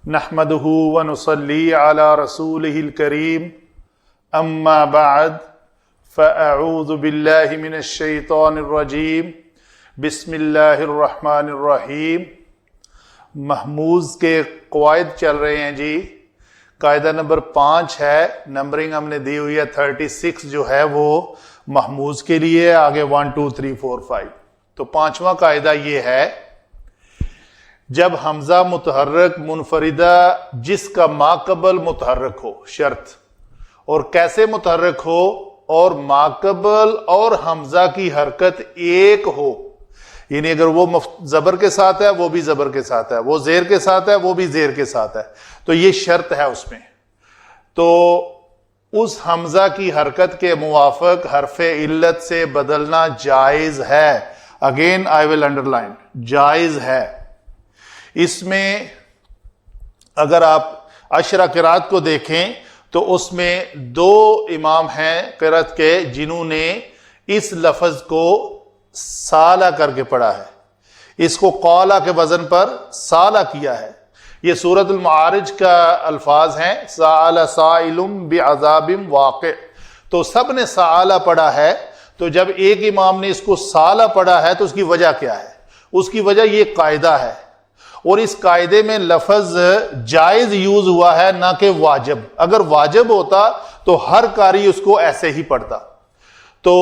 نحمده ونصلي على رسوله الكريم اما بعد فاعوذ بالله من الشيطان الرجيم بسم اللہ الرحمن الرحیم۔ مہموز کے قواعد چل رہے ہیں جی، قاعدہ نمبر 5 ہے، نمبرنگ ہم نے دی ہوئی ہے 36 جو ہے وہ مہموز کے لیے، آگے 1 2 3 4 5۔ تو 5واں قاعدہ یہ ہے، جب حمزہ متحرک منفردہ جس کا ماقبل متحرک ہو، شرط، اور کیسے متحرک ہو، اور ماقبل اور حمزہ کی حرکت ایک ہو، یعنی اگر وہ زبر کے ساتھ ہے وہ بھی زبر کے ساتھ ہے، وہ زیر کے ساتھ ہے وہ بھی زیر کے ساتھ ہے، تو یہ شرط ہے اس میں، تو اس حمزہ کی حرکت کے موافق حرف علت سے بدلنا جائز ہے۔ Again I will under line, جائز ہے۔ اس میں اگر آپ عشرہ قرات کو دیکھیں تو اس میں 2 امام ہیں قرات کے جنہوں نے اس لفظ کو سالہ کر کے پڑھا ہے، اس کو قولہ کے وزن پر سالہ کیا ہے۔ یہ سورۃ المعارج کا الفاظ ہیں، سأل سائل بعذاب واقع، تو سب نے سالہ پڑھا ہے۔ تو جب ایک امام نے اس کو سالہ پڑھا ہے تو اس کی وجہ کیا ہے؟ اس کی وجہ یہ قاعدہ ہے، اور اس قاعدے میں لفظ جائز یوز ہوا ہے نہ کہ واجب۔ اگر واجب ہوتا تو ہر قاری اس کو ایسے ہی پڑھتا۔ تو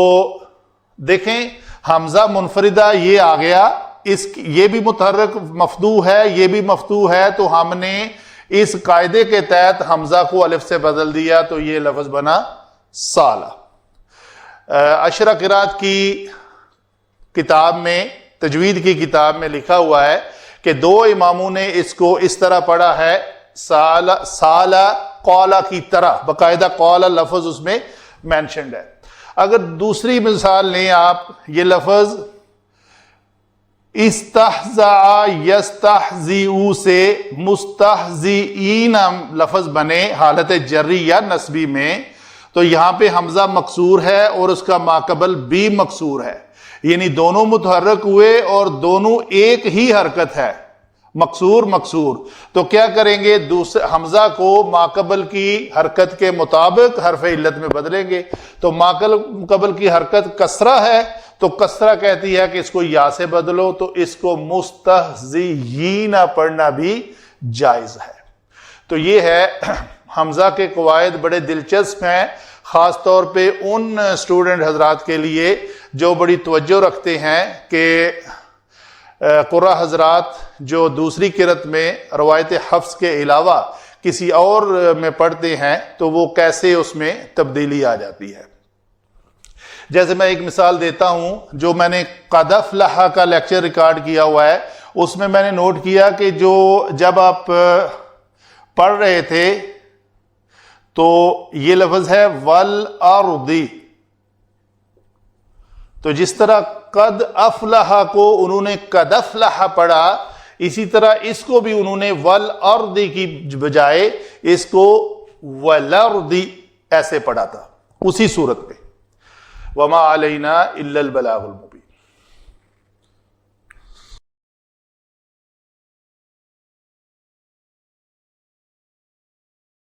دیکھیں حمزہ منفردہ یہ آ گیا، یہ بھی متحرک مفتوح ہے، یہ بھی مفتوح ہے، تو ہم نے اس قاعدے کے تحت حمزہ کو الف سے بدل دیا تو یہ لفظ بنا سالہ۔ عشرہ قرات کی کتاب میں، تجوید کی کتاب میں لکھا ہوا ہے کہ 2 اماموں نے اس کو اس طرح پڑھا ہے، سالہ قولہ کی طرح، باقاعدہ قولہ لفظ اس میں مینشنڈ ہے۔ اگر دوسری مثال لیں آپ، یہ لفظ استہزاء یستہزئ سے مستہزئین لفظ بنے حالت جری یا نصبی میں، تو یہاں پہ حمزہ مکسور ہے اور اس کا ماقبل بھی مکسور ہے، یعنی دونوں متحرک ہوئے اور دونوں ایک ہی حرکت ہے، مکسور مکسور۔ تو کیا کریں گے؟ حمزہ کو ماقبل کی حرکت کے مطابق حرف علت میں بدلیں گے۔ تو ماقبل کی حرکت کسرہ ہے تو کسرہ کہتی ہے کہ اس کو یا سے بدلو، تو اس کو مستہزئین پڑھنا بھی جائز ہے۔ تو یہ ہے حمزہ کے قواعد، بڑے دلچسپ ہیں، خاص طور پہ ان اسٹوڈنٹ حضرات کے لیے جو بڑی توجہ رکھتے ہیں کہ قرآ حضرات جو دوسری قرات میں روایت حفظ کے علاوہ کسی اور میں پڑھتے ہیں تو وہ کیسے اس میں تبدیلی آ جاتی ہے۔ جیسے میں ایک مثال دیتا ہوں، جو میں نے قد افلح کا لیکچر ریکارڈ کیا ہوا ہے، اس میں میں نے نوٹ کیا کہ جب آپ پڑھ رہے تھے تو یہ لفظ ہے والارض، تو جس طرح قد افلح کو انہوں نے قد افلح پڑھا، اسی طرح اس کو بھی انہوں نے والارض کی بجائے اس کو والارض ایسے پڑھا تھا، اسی صورت پہ۔ وما علینا الا البلاغ المبین۔